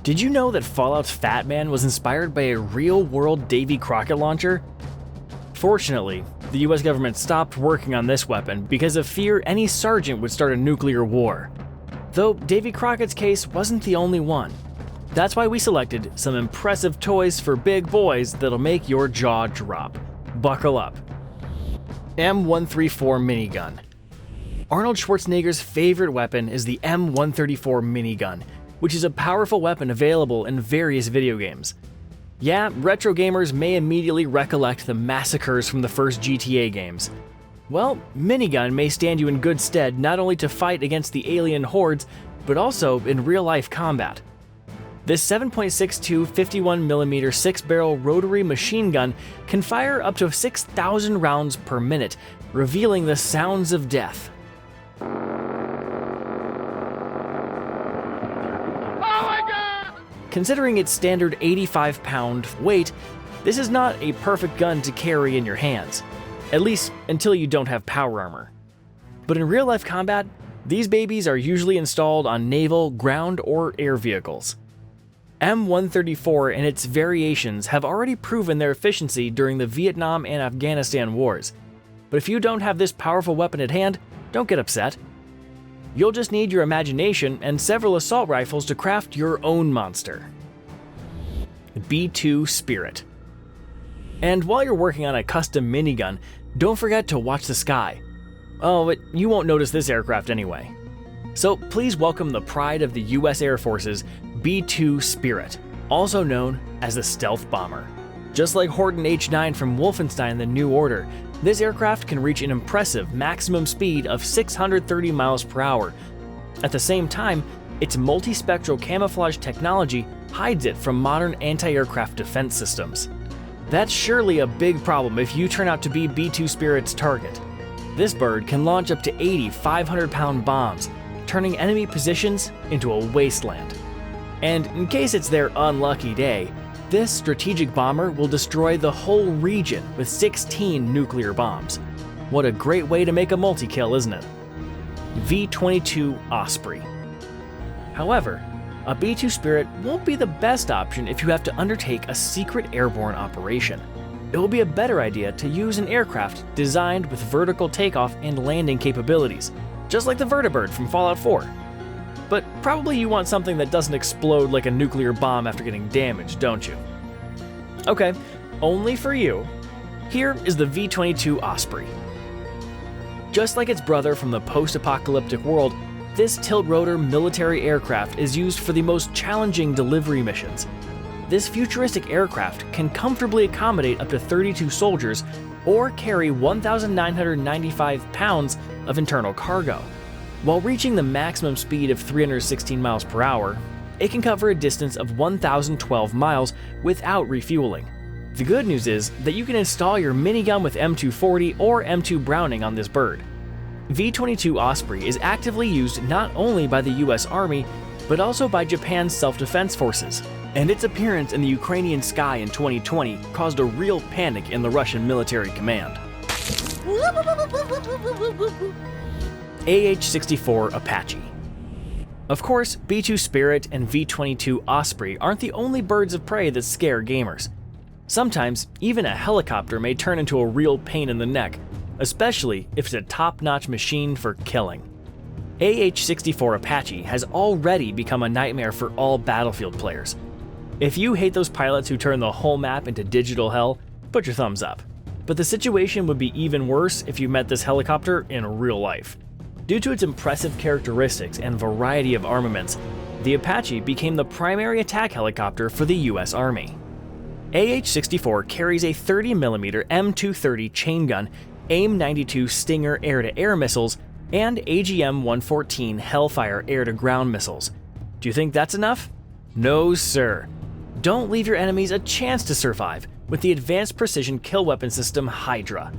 Did you know that Fallout's Fat Man was inspired by a real-world Davy Crockett launcher? Fortunately, the US government stopped working on this weapon because of fear any sergeant would start a nuclear war. Though Davy Crockett's case wasn't the only one. That's why we selected some impressive toys for big boys that'll make your jaw drop. Buckle up. M134 Minigun. Arnold Schwarzenegger's favorite weapon is the M134 Minigun, which is a powerful weapon available in various video games. Yeah, retro gamers may immediately recollect the massacres from the first GTA games. Well, Minigun may stand you in good stead not only to fight against the alien hordes, but also in real-life combat. This 7.62 51mm 6-barrel rotary machine gun can fire up to 6,000 rounds per minute, revealing the sounds of death. Considering its standard 85-pound weight, this is not a perfect gun to carry in your hands, at least until you don't have power armor. But in real-life combat, these babies are usually installed on naval, ground, or air vehicles. M134 and its variations have already proven their efficiency during the Vietnam and Afghanistan wars, but if you don't have this powerful weapon at hand, don't get upset. You'll just need your imagination and several assault rifles to craft your own monster. B-2 Spirit. And while you're working on a custom minigun, don't forget to watch the sky. Oh, but you won't notice this aircraft anyway. So please welcome the pride of the US Air Force's B-2 Spirit, also known as the Stealth Bomber. Just like Horton H-9 from Wolfenstein: The New Order, this aircraft can reach an impressive maximum speed of 630 miles per hour. At the same time, its multispectral camouflage technology hides it from modern anti-aircraft defense systems. That's surely a big problem if you turn out to be B-2 Spirit's target. This bird can launch up to 80 500-pound bombs, turning enemy positions into a wasteland. And in case it's their unlucky day, this strategic bomber will destroy the whole region with 16 nuclear bombs. What a great way to make a multi-kill, isn't it? V-22 Osprey. However, a B-2 Spirit won't be the best option if you have to undertake a secret airborne operation. It will be a better idea to use an aircraft designed with vertical takeoff and landing capabilities, just like the Vertibird from Fallout 4. But probably you want something that doesn't explode like a nuclear bomb after getting damaged, don't you? Okay, only for you, here is the V-22 Osprey. Just like its brother from the post-apocalyptic world, this tilt-rotor military aircraft is used for the most challenging delivery missions. This futuristic aircraft can comfortably accommodate up to 32 soldiers or carry 1,995 pounds of internal cargo. While reaching the maximum speed of 316 miles per hour, it can cover a distance of 1,012 miles without refueling. The good news is that you can install your minigun with M240 or M2 Browning on this bird. V-22 Osprey is actively used not only by the US Army, but also by Japan's self-defense forces, and its appearance in the Ukrainian sky in 2020 caused a real panic in the Russian military command. AH-64 Apache. Of course, B-2 Spirit and V-22 Osprey aren't the only birds of prey that scare gamers. Sometimes, even a helicopter may turn into a real pain in the neck, especially if it's a top-notch machine for killing. AH-64 Apache has already become a nightmare for all Battlefield players. If you hate those pilots who turn the whole map into digital hell, put your thumbs up. But the situation would be even worse if you met this helicopter in real life. Due to its impressive characteristics and variety of armaments, the Apache became the primary attack helicopter for the US Army. AH-64 carries a 30mm M230 chain gun, AIM-92 Stinger air-to-air missiles, and AGM-114 Hellfire air-to-ground missiles. Do you think that's enough? No, sir. Don't leave your enemies a chance to survive with the advanced precision kill weapon system Hydra.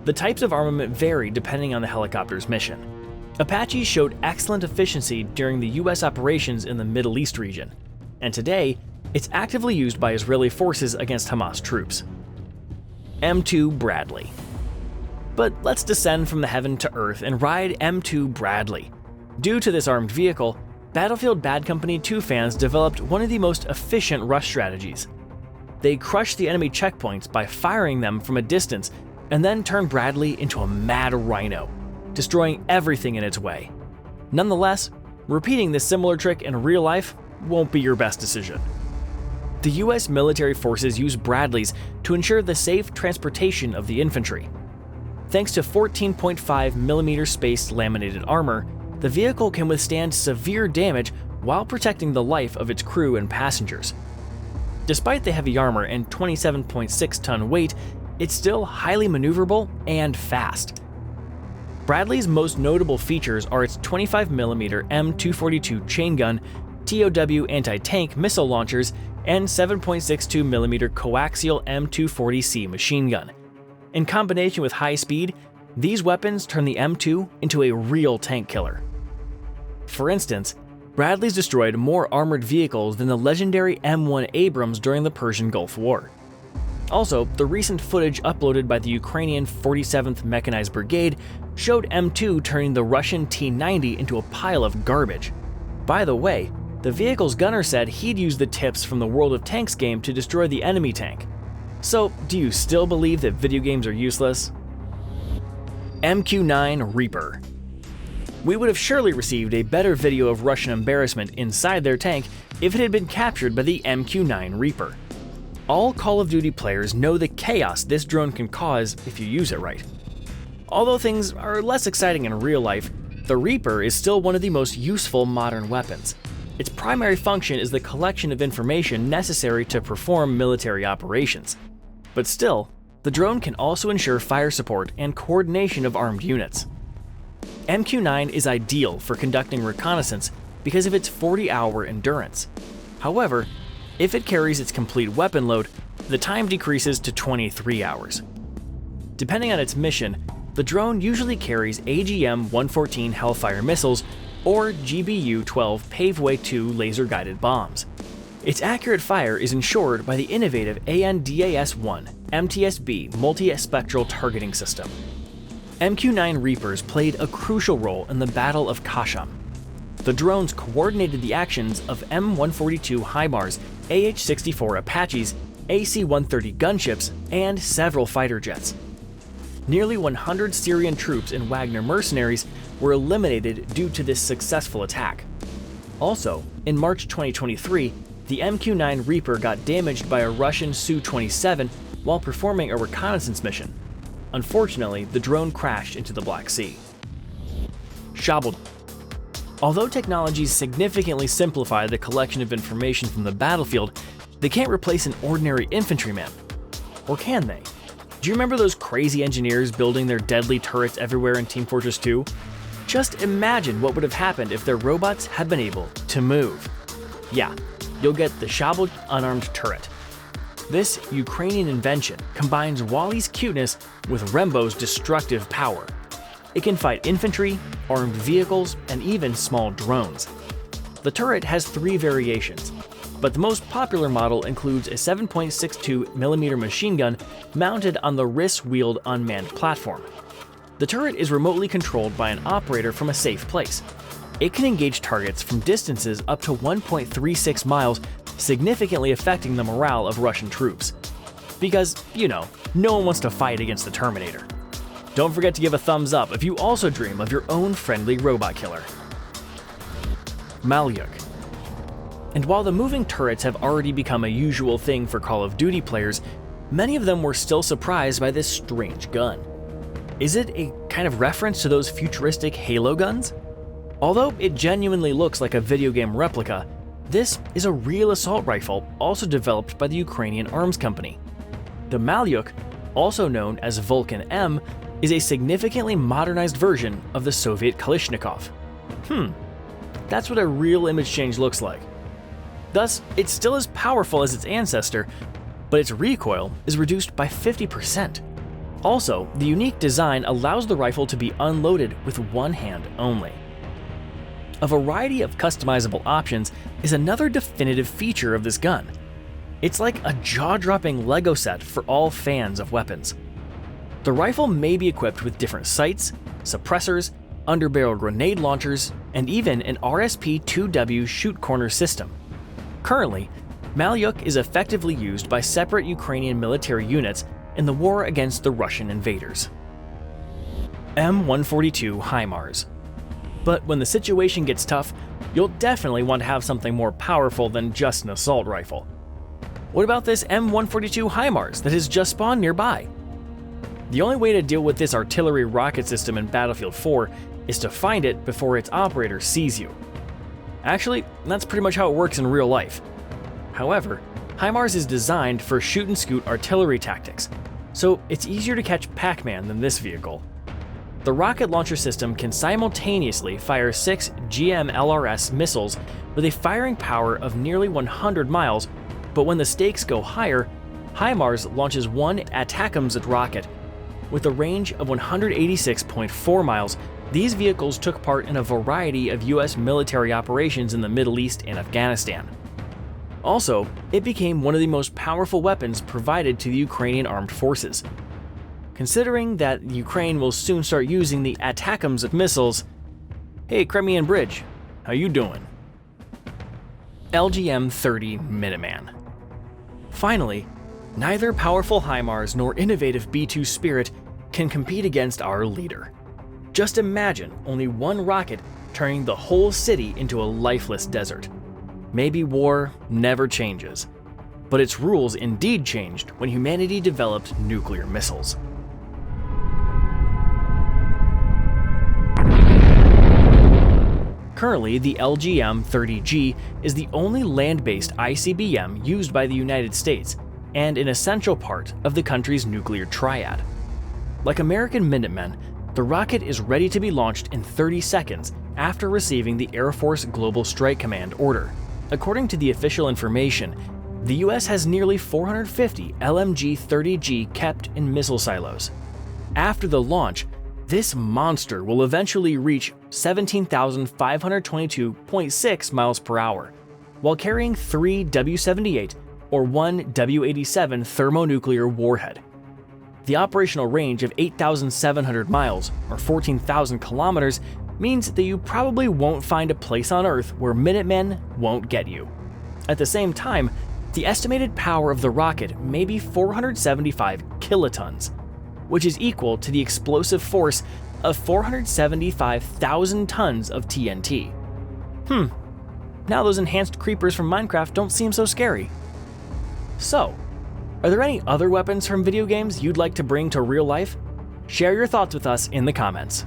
The types of armament vary depending on the helicopter's mission. Apache showed excellent efficiency during the US operations in the Middle East region, and today, it's actively used by Israeli forces against Hamas troops. M2 Bradley. But let's descend from the heaven to earth and ride M2 Bradley. Due to this armed vehicle, Battlefield Bad Company 2 fans developed one of the most efficient rush strategies. They crushed the enemy checkpoints by firing them from a distance and then turned Bradley into a mad rhino, destroying everything in its way. Nonetheless, repeating this similar trick in real life won't be your best decision. The US military forces use Bradleys to ensure the safe transportation of the infantry. Thanks to 14.5mm spaced laminated armor, the vehicle can withstand severe damage while protecting the life of its crew and passengers. Despite the heavy armor and 27.6-ton weight, it's still highly maneuverable and fast. Bradley's most notable features are its 25mm M242 chain gun, TOW anti-tank missile launchers, and 7.62mm coaxial M240C machine gun. In combination with high speed, these weapons turn the M2 into a real tank killer. For instance, Bradley's destroyed more armored vehicles than the legendary M1 Abrams during the Persian Gulf War. Also, the recent footage uploaded by the Ukrainian 47th Mechanized Brigade showed M2 turning the Russian T-90 into a pile of garbage. By the way, the vehicle's gunner said he'd use the tips from the World of Tanks game to destroy the enemy tank. So, do you still believe that video games are useless? MQ-9 Reaper. We would have surely received a better video of Russian embarrassment inside their tank if it had been captured by the MQ-9 Reaper. All Call of Duty players know the chaos this drone can cause if you use it right. Although things are less exciting in real life, the Reaper is still one of the most useful modern weapons. Its primary function is the collection of information necessary to perform military operations. But still, the drone can also ensure fire support and coordination of armed units. MQ-9 is ideal for conducting reconnaissance because of its 40-hour endurance. However, if it carries its complete weapon load, the time decreases to 23 hours. Depending on its mission, the drone usually carries AGM-114 Hellfire missiles or GBU-12 Paveway 2 laser-guided bombs. Its accurate fire is ensured by the innovative ANDAS-1 MTSB multi-spectral targeting system. MQ-9 Reapers played a crucial role in the Battle of Kasham. The drones coordinated the actions of M142 HIMARS, AH-64 Apaches, AC-130 gunships, and several fighter jets. Nearly 100 Syrian troops and Wagner mercenaries were eliminated due to this successful attack. Also, in March 2023, the MQ-9 Reaper got damaged by a Russian Su-27 while performing a reconnaissance mission. Unfortunately, the drone crashed into the Black Sea. Shablia. Although technologies significantly simplify the collection of information from the battlefield, they can't replace an ordinary infantryman. Or can they? Do you remember those crazy engineers building their deadly turrets everywhere in Team Fortress 2? Just imagine what would have happened if their robots had been able to move. Yeah, you'll get the Shablia unarmed turret. This Ukrainian invention combines Wally's cuteness with Rembo's destructive power. It can fight infantry, armed vehicles, and even small drones. The turret has 3 variations, but the most popular model includes a 7.62mm machine gun mounted on the wrist-wheeled unmanned platform. The turret is remotely controlled by an operator from a safe place. It can engage targets from distances up to 1.36 miles, significantly affecting the morale of Russian troops. Because, no one wants to fight against the Terminator. Don't forget to give a thumbs up if you also dream of your own friendly robot killer. Malyuk. And while the moving turrets have already become a usual thing for Call of Duty players, many of them were still surprised by this strange gun. Is it a kind of reference to those futuristic Halo guns? Although it genuinely looks like a video game replica, this is a real assault rifle also developed by the Ukrainian arms company. The Malyuk, also known as Vulcan M, is a significantly modernized version of the Soviet Kalashnikov. That's what a real image change looks like. Thus, it's still as powerful as its ancestor, but its recoil is reduced by 50%. Also, the unique design allows the rifle to be unloaded with one hand only. A variety of customizable options is another definitive feature of this gun. It's like a jaw-dropping Lego set for all fans of weapons. The rifle may be equipped with different sights, suppressors, underbarrel grenade launchers, and even an RSP-2W shoot corner system. Currently, Malyuk is effectively used by separate Ukrainian military units in the war against the Russian invaders. M142 HIMARS. But when the situation gets tough, you'll definitely want to have something more powerful than just an assault rifle. What about this M142 HIMARS that has just spawned nearby? The only way to deal with this artillery rocket system in Battlefield 4 is to find it before its operator sees you. Actually, that's pretty much how it works in real life. However, HIMARS is designed for shoot-and-scoot artillery tactics, so it's easier to catch Pac-Man than this vehicle. The rocket launcher system can simultaneously fire 6 GMLRS missiles with a firing power of nearly 100 miles, but when the stakes go higher, HIMARS launches one ATACMS rocket. With a range of 186.4 miles, these vehicles took part in a variety of US military operations in the Middle East and Afghanistan. Also, it became one of the most powerful weapons provided to the Ukrainian armed forces. Considering that Ukraine will soon start using the ATACMS missiles, hey Crimean Bridge, how you doing? LGM-30 Minuteman. Finally, neither powerful HIMARS nor innovative B-2 Spirit can compete against our leader. Just imagine only one rocket turning the whole city into a lifeless desert. Maybe war never changes, but its rules indeed changed when humanity developed nuclear missiles. Currently, the LGM-30G is the only land-based ICBM used by the United States and an essential part of the country's nuclear triad. Like American Minutemen, the rocket is ready to be launched in 30 seconds after receiving the Air Force Global Strike Command order. According to the official information, the US has nearly 450 LMG-30G kept in missile silos. After the launch, this monster will eventually reach 17,522.6 miles per hour, while carrying 3 W-78 or 1 W-87 thermonuclear warhead. The operational range of 8,700 miles, or 14,000 kilometers, means that you probably won't find a place on Earth where Minutemen won't get you. At the same time, the estimated power of the rocket may be 475 kilotons, which is equal to the explosive force of 475,000 tons of TNT. Now those enhanced creepers from Minecraft don't seem so scary. So, are there any other weapons from video games you'd like to bring to real life? Share your thoughts with us in the comments.